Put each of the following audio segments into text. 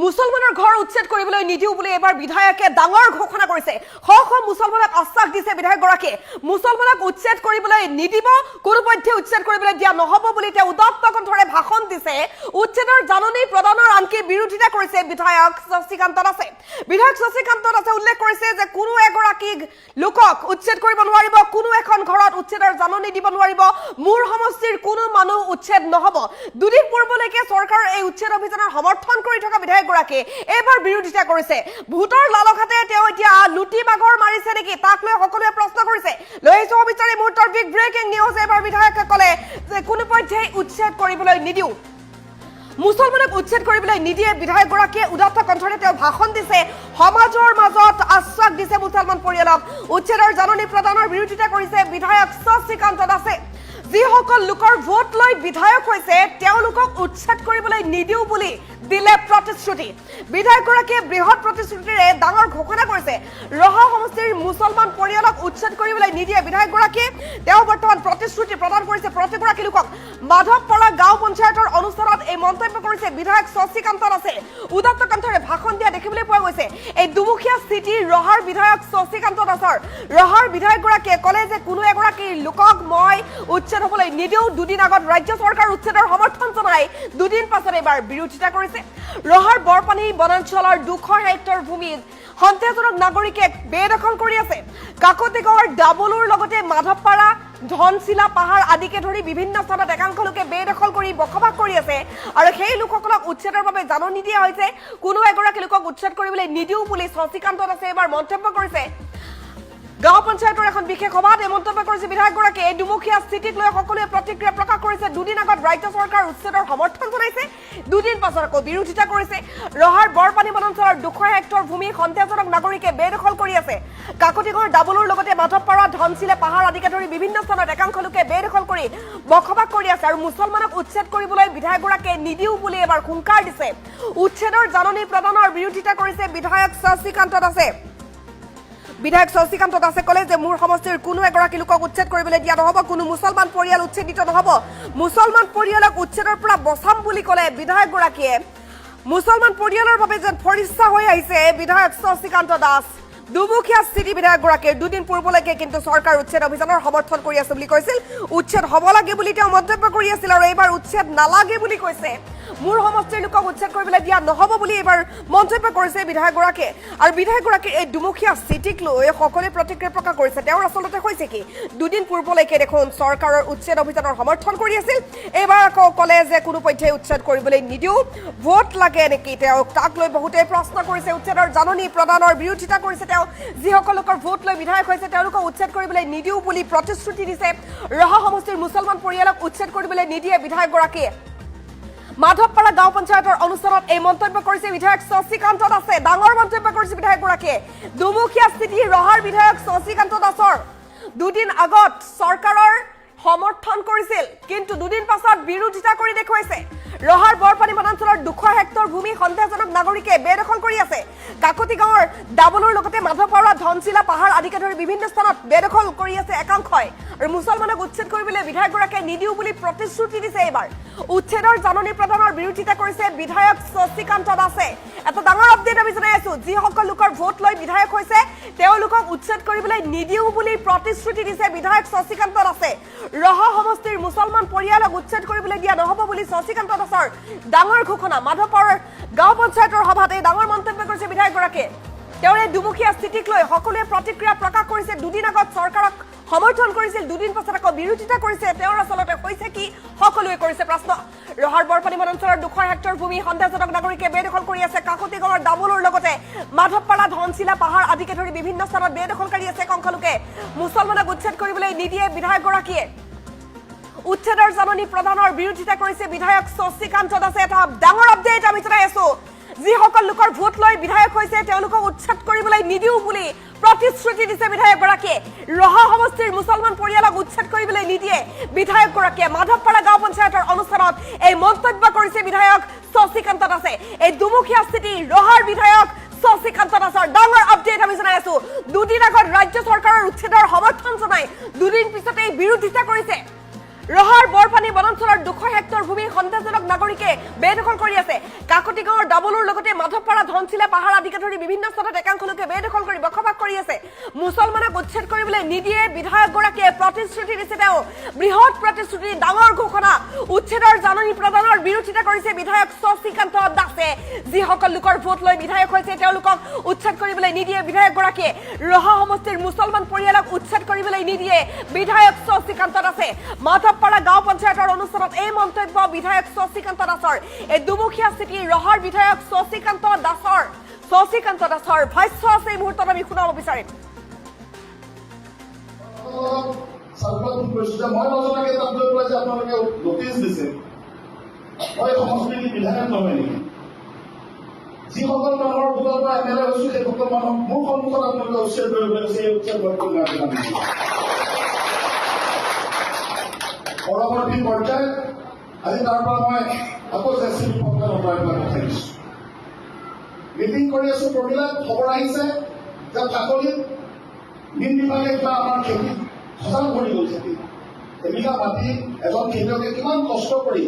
মুছলমানৰ ঘৰ উচ্ছেদ কৰিবলৈ নিদিও বুলি এবাৰ বিধায়কে ডাঙৰ ঘোষণা কৰিছে। শ শ মুছলমানক আশ্বাস দিছে বিধায়কগৰাকীয়ে মুছলমানক উচ্ছেদ কৰিবলৈ নিদিব, কোনোপধ্যে উচ্ছেদ কৰিবলৈ দিয়া নহব বুলি তেওঁ উদাত্ত কণ্ঠৰে ভাষণ দিছে। উচ্ছেদৰ জাননী প্ৰদানৰ আনকি বিৰোধিতা কৰিছে বিধায়ক শশীকান্ত দাসে। বিধায়ক শশীকান্ত দাসে উল্লেখ কৰিছে যে কোনো এগৰাকী লোকক উচ্ছেদ কৰিব নোৱাৰিব, কোনো এখন ঘৰত উচ্ছেদৰ জাননী দিব নোৱাৰিব, মোৰ সমষ্টিৰ কোনো মানুহ উচ্ছেদ নহব। দুদিন পূৰ্বলৈকে চৰকাৰৰ এই উচ্ছেদ অভিযানৰ সমৰ্থন কৰি থকা বিধায়কগৰাকীয়ে এবাৰ বিৰোধিতা কৰিছে। ভোটৰ লালসাতে তেওঁ এতিয়া লুটি বাগৰ মাৰিছে নেকি তাক লৈ সকলোৱে প্ৰশ্ন কৰিছে। লৈ আহিছো সবিস্তাৰে মুহূৰ্তৰ বিগ ব্ৰেকিং নিউজ। এবাৰ বিধায়কে ক'লে যে কোনোপধ্যে উচ্ছেদ কৰিবলৈ নিদিও, মুছলমানক উচ্ছেদ কৰিবলৈ নিদিয়ে। বিধায়কগৰাকীয়ে উদাত্ত কণ্ঠৰে তেওঁ ভাষণ দিছে, সমাজৰ মাজত আশ্বাস দিছে মুছলমান পৰিয়ালক উচ্ছেদৰ জাননী প্ৰদানৰ বিৰোধিতা কৰিছে বিধায়ক শশীকান্ত দাসে। যিসকল লোকৰ ভোট লৈ বিধায়ক হৈছে তেওঁলোকক উচ্ছেদ কৰিবলৈ নিদিও বুলি দিলে প্ৰতিশ্ৰুতি। বিধায়কগৰাকীয়ে বৃহৎ প্ৰতিশ্ৰুতিৰে ডাঙৰ ঘোষণা কৰিছে ৰহা সমষ্টিৰ মুছলমান পৰিয়ালক উচ্ছেদ কৰিবলৈ নিদিয়ে বিধায়কগৰাকীয়ে। তেওঁ বৰ্তমান প্ৰতিশ্ৰুতি প্ৰদান কৰিছে প্ৰতিগৰাকী লোকক। মাধৱপাৰা গাঁও পঞ্চায়তৰ অনুষ্ঠানত এই মন্তব্য কৰিছে বিধায়ক শশীকান্ত দাসে। উদাত্ত কণ্ঠৰে ভাষণ দিয়া দেখিবলৈ পোৱা গৈছে। এই দুমুখীয়া স্থিতি ৰহাৰ বিধায়ক শশীকান্ত দাসৰ। ৰহাৰ বিধায়কগৰাকীয়ে ক'লে যে কোনো এগৰাকী লোকক মই উচ্ছেদ হ'বলৈ নিদিও। দুদিন আগত ৰাজ্য চৰকাৰ উচ্ছেদৰ সমৰ্থন জনাই দুদিন পাছত এবাৰ বিৰোধিতা কৰিছে। ৰহাৰ বৰপানী বনাঞ্চলৰ 200 হেক্টৰ ভূমি সন্দেহজনক নাগৰিকে বেদখল কৰি আছে। কাকতি গাঁৱৰ ডাবলুৰ লগতে মাধৱপাৰা ধনশিলা পাহাৰ আদিকে ধৰি বিভিন্ন স্থানত একাংশ লোকে বেদখল কৰি বসবাস কৰি আছে আৰু সেই লোকসকলক উচ্ছেদৰ বাবে জাননী দিয়া হৈছে। কোনো এগৰাকী লোকক উচ্ছেদ কৰিবলৈ নিদিও বুলি শশীকান্ত দাসে এবাৰ মন্তব্য কৰিছে। গাঁও পঞ্চায়তৰ এখন বিশেষ সভাত এই মন্তব্য কৰিছে বিধায়কগৰাকীয়ে। এই দুমুখীয়া স্থিতিক লৈ সকলোৱে প্ৰতিক্ৰিয়া প্ৰকাশ কৰিছে। দুদিন আগত ৰাজ্য চৰকাৰ উচ্ছেদৰ সমৰ্থন জনাইছে, দুদিন পাছত আকৌ বিৰোধিতা কৰিছে। ৰহাৰ বৰপানী বনাঞ্চলৰ 200 হেক্টৰ ভূমি সন্দেহজনক নাগৰিকে বেদখল কৰি আছে। কাকতি গাঁৱৰ ডাবলুৰ লগতে মাধৱপাৰা ধনশিলা পাহাৰ আদিকে ধৰি বিভিন্ন স্থানত একাংশ লোকে বেদখল কৰি বসবাস কৰি আছে আৰু মুছলমানক উচ্ছেদ কৰিবলৈ বিধায়কগৰাকীয়ে নিদিও বুলি এবাৰ হুংকাৰ দিছে। উচ্ছেদৰ জাননী প্ৰদানৰ বিৰোধিতা কৰিছে বিধায়ক শশীকান্ত দাসে। বিধায়ক শশীকান্ত দাসে ক'লে যে মোৰ সমষ্টিৰ কোনো এগৰাকী লোকক উচ্ছেদ কৰিবলৈ দিয়া নহব, কোনো মুছলমান পৰিয়াল উচ্ছেদিত নহব। মুছলমান পৰিয়ালক উচ্ছেদৰ পৰা বচাম বুলি ক'লে বিধায়কগৰাকীয়ে। মুছলমান পৰিয়ালৰ বাবে যেন ফৰিষ্টা হৈ আহিছে বিধায়ক শশীকান্ত দাস। দুমুখীয়া স্থিতি বিধায়কগৰাকীৰ। দুদিন পূৰ্বলৈকে কিন্তু চৰকাৰ উচ্ছেদ অভিযানৰ সমৰ্থন কৰি আছে বুলি কৈছিল। উচ্ছেদ হ'ব লাগে বুলি তেওঁ মন্তব্য কৰি আছিল আৰু এইবাৰ উচ্ছেদ নালাগে বুলি কৈছে। মোৰ সমষ্টিৰ লোকক উচ্ছেদ কৰিবলৈ দিয়া নহব বুলি এইবাৰ মন্তব্য কৰিছে বিধায়কগৰাকীয়ে। আৰু বিধায়কগৰাকীৰ এই দুমুখীয়া স্থিতিক লৈ সকলোৱে প্ৰতিক্ৰিয়া প্ৰকাশ কৰিছে। তেওঁৰ আচলতে হৈছে কি, দুদিন পূৰ্বলৈকে দেখোন চৰকাৰৰ উচ্ছেদ অভিযানৰ সমৰ্থন কৰি আছিল, এইবাৰ আকৌ ক'লে যে কোনোপধ্যে উচ্ছেদ কৰিবলৈ নিদিও, ভোট লাগে নেকি তেওঁক তাক লৈ বহুতে প্ৰশ্ন কৰিছে। উচ্ছেদৰ জাননী প্ৰদানৰ বিৰোধিতা কৰিছে তেওঁ। যিসকল লোকৰ ভোট লৈ বিধায়ক হৈছে তেওঁলোকক উচ্ছেদ কৰিবলৈ নিদিও বুলি প্ৰতিশ্ৰুতি দিছে। ৰহা সমষ্টিৰ মুছলমান পৰিয়ালক উচ্ছেদ কৰিবলৈ নিদিয়ে বিধায়কগৰাকীয়ে। মাধৱপাৰা গাঁও পঞ্চায়তৰ অনুষ্ঠানত এই মন্তব্য কৰিছে বিধায়ক শশীকান্ত দাসে। ডাঙৰ মন্তব্য কৰিছে বিধায়কগৰাকীয়ে। দুমুখীয়া স্থিতি ৰহাৰ বিধায়ক শশীকান্ত দাসৰ। দুদিন আগত চৰকাৰৰ সমৰ্থন কৰিছিল কিন্তু দুদিন পাছত বিৰোধিতা কৰি দেখুৱাইছে। ৰহাৰ বৰপানী বনাঞ্চলৰ 200 হেক্টৰ ভূমি সন্দেহজনক নাগৰিকে বেদখল কৰি আছে। কাকতি গাঁৱৰ ডাবলুৰ লগতে মাধৱপাৰা ধনশিলা পাহাৰ আদিকে ধৰি বিভিন্ন স্থানত বেদখল কৰি আছে একাংশই আৰু মুছলমানক উচ্ছেদ কৰিবলৈ বিধায়কগৰাকীয়ে নিদিও বুলি প্ৰতিশ্ৰুতি দিছে। এইবাৰ উচ্ছেদৰ জাননী প্ৰদানৰ বিৰোধিতা কৰিছে বিধায়ক শশীকান্ত দাসে। এটা ডাঙৰ আপডেট আমি জনাই আছো, যিসকল লোকৰ ভোট লৈ বিধায়ক হৈছে তেওঁলোকক উচ্ছেদ কৰিবলৈ নিদিও বুলি প্ৰতিশ্ৰুতি দিছে বিধায়ক শশীকান্ত দাসে। ৰহা সমষ্টিৰ মুছলমান পৰিয়ালক উচ্ছেদ কৰিবলৈ দিয়া নহব বুলি শশীকান্ত দাসৰ ডাঙৰ ঘোষণা। মাধৱপাৰাৰ গাঁও পঞ্চায়তৰ সভাত এই ডাঙৰ মন্তব্য কৰিছে বিধায়কগৰাকীয়ে। তেওঁৰ এই দুমুখীয়া স্থিতিক লৈ সকলোৱে প্ৰতিক্ৰিয়া প্ৰকাশ কৰিছে। দুদিন আগত চৰকাৰক সমৰ্থন কৰিছিল, দুদিন পাছত আকৌ বিৰোধিতা কৰিছে। তেওঁৰ আচলতে হৈছে কি সকলোৱে কৰিছে প্ৰশ্ন। ৰহাৰ বৰপানী বনাঞ্চলৰ 200 হেক্টৰ ভূমি সন্দেহজনক নাগৰিকে বেদখল কৰি আছে। কাকতি গাঁৱৰ ডাবলুৰ লগতে মাধৱপাৰা ধনশিলা পাহাৰ আদিকে ধৰি বিভিন্ন স্থানত বেদখলকাৰী আছে একাংশ লোকে। মুছলমানক উচ্ছেদ কৰিবলৈ নিদিয়ে বিধায়কগৰাকীয়ে। উচ্ছেদৰ জাননী প্ৰদানৰ বিৰোধিতা কৰিছে বিধায়ক শশীকান্ত দাসে। এটা ডাঙৰ আপডেট আমি জনাই আছো, যিসকল লোকৰ ভোট লৈ বিধায়ক হৈছে তেওঁলোকক উচ্ছেদ কৰিবলৈ নিদিও বুলি প্ৰতিশ্ৰুতি দিছে বিধায়কগৰাকীয়ে। ৰহা সমষ্টিৰ মুছলমান পৰিয়ালক উচ্ছেদ কৰিবলৈ নিদিয়ে বিধায়কগৰাকীয়ে। মাধৱপাৰা গাঁও পঞ্চায়তৰ অনুষ্ঠানত এই মন্তব্য কৰিছে বিধায়ক শশীকান্ত দাসে। এই দুমুখীয়া স্থিতি ৰহাৰ বিধায়ক শশীকান্ত দাসৰ ডাঙৰ আপডেট আমি জনাই আছো। দুদিন আগত ৰাজ্য চৰকাৰৰ উচ্ছেদৰ সমৰ্থন জনাই দুদিন পিছতেই বিৰোধিতা কৰিছে। ৰহাৰ বৰপানী বনাঞ্চলৰ 200 হেক্টৰ ভূমি সন্দেহজনক নাগৰিকে বেদখল কৰি আছে। কাকতি গাঁৱৰ ডাবলুৰ লগতে মাধৱপাৰা ধনশিলা পাহাৰ আদিকে ধৰি বিভিন্ন স্থানত একাংশ লোকে বেদখল কৰি বসবাস কৰি আছে মুছলমানক উচ্ছেদ কৰিবলৈ নিদিয়ে বিধায়কগৰাকীয়ে প্ৰতিশ্ৰুতি দিছে তেওঁ বৃহৎ প্ৰতিশ্ৰুতি ডাঙৰ ঘোষণা উচ্ছেদৰ জাননী প্ৰদানৰ বিৰোধিতা কৰিছে বিধায়ক শশীকান্ত দাসে যিসকল লোকৰ ভোট লৈ বিধায়ক হৈছে তেওঁলোকক উচ্ছেদ কৰিবলৈ নিদিয়ে বিধায়কগৰাকীয়ে ৰহা সমষ্টিৰ মুছলমান পৰিয়ালক উচ্ছেদ কৰিবলৈ নিদিয়ে বিধায়ক শশীকান্ত দাসে মাধৱপাৰা গাঁও পঞ্চায়তৰ অনুষ্ঠানত এই মন্তব্য বিধায়ক শশীকান্ত দাসৰ এই দুমুখীয়া স্থিতি ৰহাৰ বিধায়ক শশীকান্ত দাসৰ ভাষ্য আছে এই মুহূৰ্তত আমি শুনাব বিচাৰিম মই নজনাকে তাত লৈ পেলাই যে আপোনালোকে নটিচ দিছে মই সমষ্টিৰ বিধায়ক নহয় নেকি যিসকল মানুহৰ ভোটৰ পৰা এমএলএ হৈছো সেইসকল মানুহ মোৰ সন্মুখত আপোনালোকে উচ্ছেদ কৰিবলৈ গৈছে এই উচ্ছেদ পৰৱৰ্তী পৰ্যায়ত আজি তাৰ পৰা মই আকৌ জেচিবি পক্ষত অঁতৰাই পেলাই পঠাই দিছো মিটিং কৰি আছো প্ৰমিলাত খবৰ আহিছে যে কাকলিত মীন বিভাগে কিবা আমাৰ খেতি সজাগ কৰি গ'ল খেতি এবিঘা মাটি এজন খেতিয়কে কিমান কষ্ট কৰি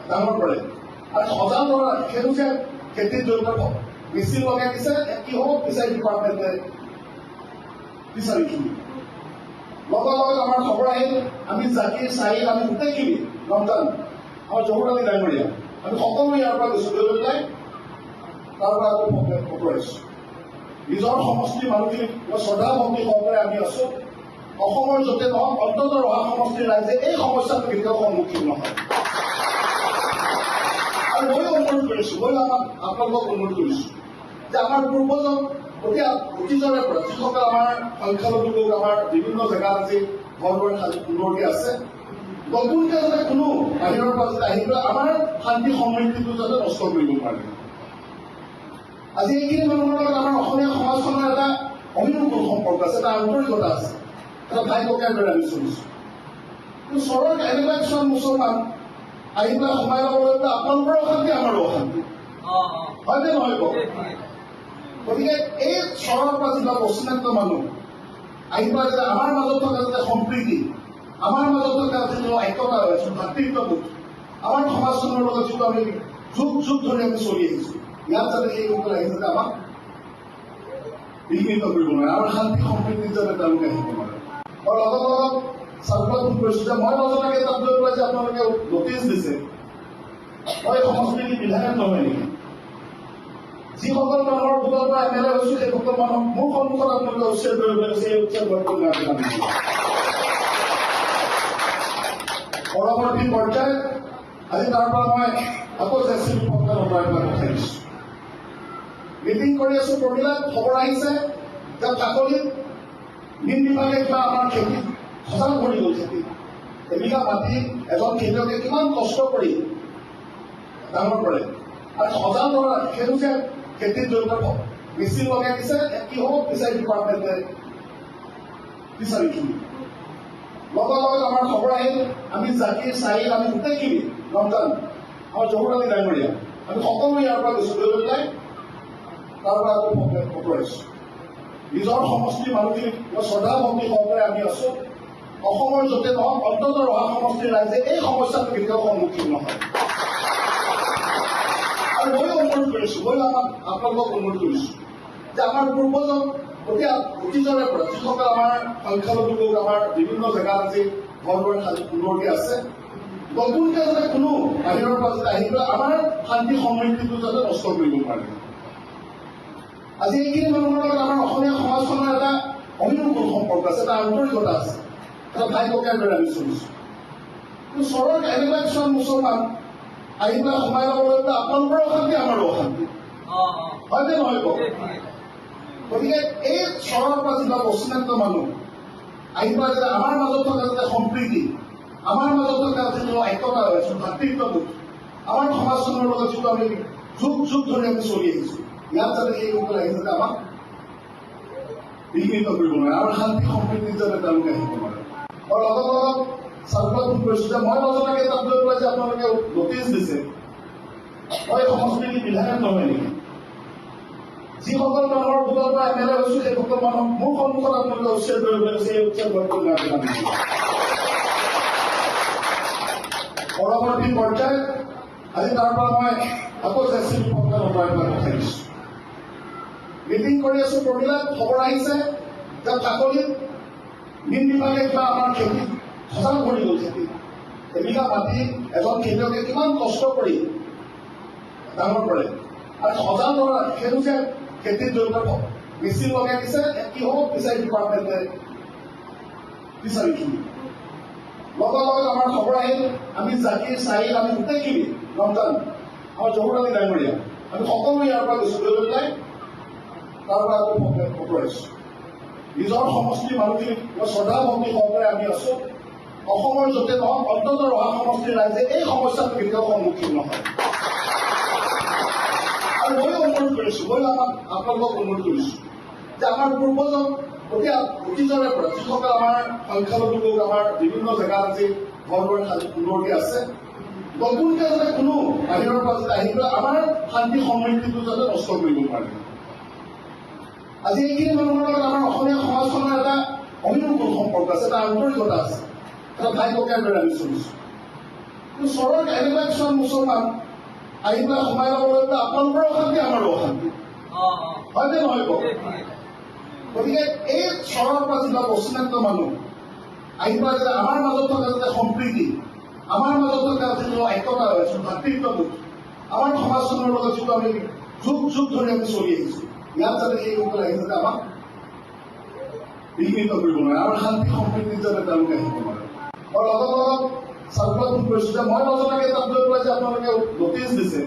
ডাঙৰ কৰে আৰু সজাগ কৰা সেইটো যে খেতিত জড়িত মেচিন লগাই দিছে কি হ'ব ফিচাৰী ডিপাৰ্টমেণ্টে বিচাৰিছো লগত আমাৰ খবৰ আহিল আমি জাকিৰ চাহিল আমি গোটেইখিনি ৰমজান আমাৰ জহুৰ আলী ডাঙৰীয়া আমি সকলো ইয়াৰ পৰা গৈছো লৈ পেলাই তাৰ পৰা আকৌ পঠোৱাইছো নিজৰ সমষ্টিৰ মানুহখিনি শ্ৰদ্ধা ভক্তি সহকাৰে আমি আছো অসমৰ য'তে নহওক অন্ততঃ ৰহা সমষ্টিৰ ৰাইজে এই সমস্যাটো কেতিয়াও সন্মুখীন নহয় আৰু ময়ো অনুৰোধ কৰিছো আপোনালোকক অনুৰোধ কৰিছো যে আমাৰ পূৰ্বজন অতীজৰে পৰা যিসকল আমাৰ সংখ্যালঘু লোক আমাৰ বিভিন্ন জেগাত আজি ঘৰ দুৱাৰ সাজি সুন্দৰকৈ আছে নতুনকৈ যাতে কোনো বাহিৰৰ পৰা যাতে আহি পেলাই আমাৰ শান্তি সমৃদ্ধিটো যাতে নষ্ট কৰিব নোৱাৰে আজি এইখিনি মানুহৰ লগত আমাৰ অসমীয়া সমাজখনৰ এটা অভিনন্দন সম্পৰ্ক আছে এটা আন্তৰিকতা আছে এটা ভাই ককাইৰ দৰে আমি চলিছো কিন্তু চহৰত এনেকুৱা কিছুমান মুছলমান আহি পেলাই সোমাই ল'বলৈ আপোনালোকৰ অশান্তি আমাৰো অশান্তি হয়নে নহয় কওক গতিকে এই চহৰৰ পৰা যিবিলাক অচিনাক্ত মানুহ আহি পেলাই যাতে আমাৰ মাজত থকা যাতে সম্প্ৰীতি আমাৰ মাজত থকা যিটো ঐক্যতা ভাতৃত্ববোধ আমাৰ সমাজখনৰ লগত যিটো আমি যুগ যুগ ধৰি আমি চলি আহিছো ইয়াত যাতে সেই লোকসকল আহি যাতে আমাক বিঘ্নিত কৰিব নোৱাৰে আমাৰ শান্তি সম্প্ৰীতিত যাতে তেওঁলোকে আহিব নোৱাৰে আৰু লগত চাৰ্কুলাৰ ফোন কৰিছো যে মই নজনাকে তাত লৈ পেলাই যে আপোনালোকে নটিচ দিছে মই সমষ্টিৰ বিধায়ক নহয় নেকি যিসকল মানুহৰ ভোটৰ পৰা এমএলএ হৈছো সেইসকল মানুহ মোৰ সন্মুখত আপোনালোকে উচ্ছেদ কৰিবলৈ গৈছে এই উচ্ছেদ পৰৱৰ্তী পৰ্যায়ত আজি তাৰ পৰা মই আকৌ জেচিবি পক্ষত অঁতৰাই পেলাই পঠাই দিছো মিটিং কৰি আছো প্ৰমিলাত খবৰ আহিছে যে কাকলিত মীন বিভাগে কিবা আমাৰ খেতি সজাগ কৰি গ'ল খেতি এবিঘা মাটি এজন খেতিয়কে কিমান কষ্ট কৰি ডাঙৰ কৰে আৰু সজাগ কৰা সেইটো যে খেতিত জড়িত মেচিন লগাই দিছে কি হ'ব ফিচাৰী ডিপাৰ্টমেণ্টে বিচাৰিছো লগত আমাৰ খবৰ আহিল আমি জাকিৰ চাহিল আমি গোটেইখিনি ৰমজান আমাৰ জহুৰ আলী ডাঙৰীয়া আমি সকলো ইয়াৰ পৰা গৈছো লৈ পেলাই তাৰ পৰা আকৌ পঠোৱাইছো নিজৰ সমষ্টিৰ মানুহখিনি শ্ৰদ্ধা ভক্তি সহকাৰে আমি আছো অসমৰ য'তে নহওক অন্ততঃ ৰহা সমষ্টিৰ ৰাইজে এই সমস্যাটো কেতিয়াও সন্মুখীন নহয় আৰু ময়ো অনুৰোধ কৰিছো আপোনালোকক অনুৰোধ কৰিছো যে আমাৰ পূৰ্বজন অতীজৰে পৰা যিসকল আমাৰ সংখ্যালঘু লোক আমাৰ বিভিন্ন জেগাত আজি ঘৰ দুৱাৰ সাজি সুন্দৰকৈ আছে নতুনকৈ যাতে কোনো বাহিৰৰ পৰা যাতে আহি পেলাই আমাৰ শান্তি সমৃদ্ধিটো যাতে নষ্ট কৰিব নোৱাৰে আজি এইখিনি মানুহৰ লগত আমাৰ অসমীয়া সমাজখনৰ এটা অভিনন্দন সম্পৰ্ক আছে এটা আন্তৰিকতা আছে এটা ভাই ককাইৰ দৰে আমি চলিছো কিন্তু চহৰত এনেকুৱা কিছুমান মুছলমান আহি পেলাই সোমাই ল'বলৈ আপোনালোকৰ অশান্তি আমাৰো অশান্তি হয়নে নহয় কওক গতিকে এই চহৰৰ পৰা যিবিলাক অচিনাক্ত মানুহ আহি পেলাই যাতে আমাৰ মাজত থকা যাতে সম্প্ৰীতি আমাৰ মাজত থকা যিটো ঐক্যতা ভাতৃত্ববোধ আমাৰ সমাজখনৰ লগত যিটো আমি যুগ যুগ ধৰি আমি চলি আহিছো ইয়াত যাতে সেই লোকসকল আহি যাতে আমাক বিঘ্নিত কৰিব নোৱাৰে আমাৰ শান্তি সম্প্ৰীতিত যাতে তেওঁলোকে আহিব নোৱাৰে আৰু লগত চাৰ্কুলাৰ ফোন কৰিছো যে মই নজনাকে তাত লৈ পেলাই যে আপোনালোকে নটিচ দিছে মই সমষ্টিৰ বিধায়ক নহয় নেকি যিসকল মানুহৰ ভোটৰ পৰা এমএলএ হৈছো সেইসকল মানুহ মোৰ সন্মুখত আপোনালোকে উচ্ছেদ কৰিবলৈ গৈছে এই উচ্ছেদ পৰৱৰ্তী পৰ্যায়ত আজি তাৰ পৰা মই আকৌ জেচিবি পথে নতৰাই পেলাই পঠাই দিছো। মিটিং কৰি আছো প্ৰমিলাত খবৰ আহিছে যে চাকৰিত মীন বিভাগে কিবা আমাৰ খেতি সজাগ কৰি গ'ল। খেতি এবিঘা মাটি এজন খেতিয়কে কিমান কষ্ট কৰি ডাঙৰ কৰে আৰু সজাগ কৰা সেইটো যে খেতিত জড়িত মেচিন লগাই দিছে, কি হ'ব ফিচাৰী ডিপাৰ্টমেণ্টে ফিচাৰীখিনি লগত আমাৰ খবৰ আহিল। আমি জাতিৰ চাহিল আমি গোটেইখিনি ৰমজান আমাৰ জহুৰ আলী ডাঙৰীয়া আমি সকলো ইয়াৰ পৰা গৈছো লৈ পেলাই তাৰ পৰা আকৌ পঠোৱাইছো। নিজৰ সমষ্টিৰ মানুহখিনি শ্ৰদ্ধা ভক্তি সহকাৰে আমি আছো। অসমৰ য'তে নহওক অন্ততঃ ৰহা সমষ্টিৰ ৰাইজে এই সমস্যাটো কেতিয়াও সন্মুখীন নহয়। আৰু ময়ো অনুৰোধ কৰিছো, ময়ো আপোনালোকক অনুৰোধ কৰিছো যে আমাৰ পূৰ্বজন অতীজৰে পৰা যিসকল আমাৰ সংখ্যালঘু লোক আমাৰ বিভিন্ন জেগাত আজি ঘৰ দুৱাৰ সাজি সুন্দৰকৈ আছে, নতুনকৈ যাতে কোনো বাহিৰৰ পৰা যাতে আহি পেলাই আমাৰ শান্তি সমৃদ্ধিটো যাতে নষ্ট কৰিব নোৱাৰে। আজি এইখিনি মানুহৰ লগত আমাৰ অসমীয়া সমাজখনৰ এটা অভিনৱ সম্পৰ্ক আছে, এটা আন্তৰিকতা আছে, এটা ভাই ককাইৰ দৰে আমি চলিছো। কিন্তু চহৰত এনেকুৱা কিছুমান মুছলমান আহি পেলাই সোমাই ল'ব লৈ পেলাই আপোনালোকৰ অশান্তি আমাৰো অশান্তি হয়নে নহয় কওক? গতিকে এই চহৰৰ পৰা যিবিলাক অচিনাক্ত মানুহ আহি পেলাই যাতে আমাৰ মাজত থকা যাতে সম্প্ৰীতি, আমাৰ মাজত থকা যিটো একতা হৈছে ভাতৃত্ববোধ, আমাৰ সমাজখনৰ লগত যিটো আমি যুগ যুগ ধৰি আমি চলি আহিছো, ইয়াত যাতে সেই সকলে আহি যাতে আমাক বিঘ্নিত কৰিব নোৱাৰে, আমাৰ শান্তি সম্প্ৰীতিত যাতে তেওঁলোকে আহিব নোৱাৰে। আৰু লগত চাৰ্কুলাৰ ফোন কৰিছো যে মই নজনাকৈ তাত লৈ পেলাই যে আপোনালোকে নটিচ দিছে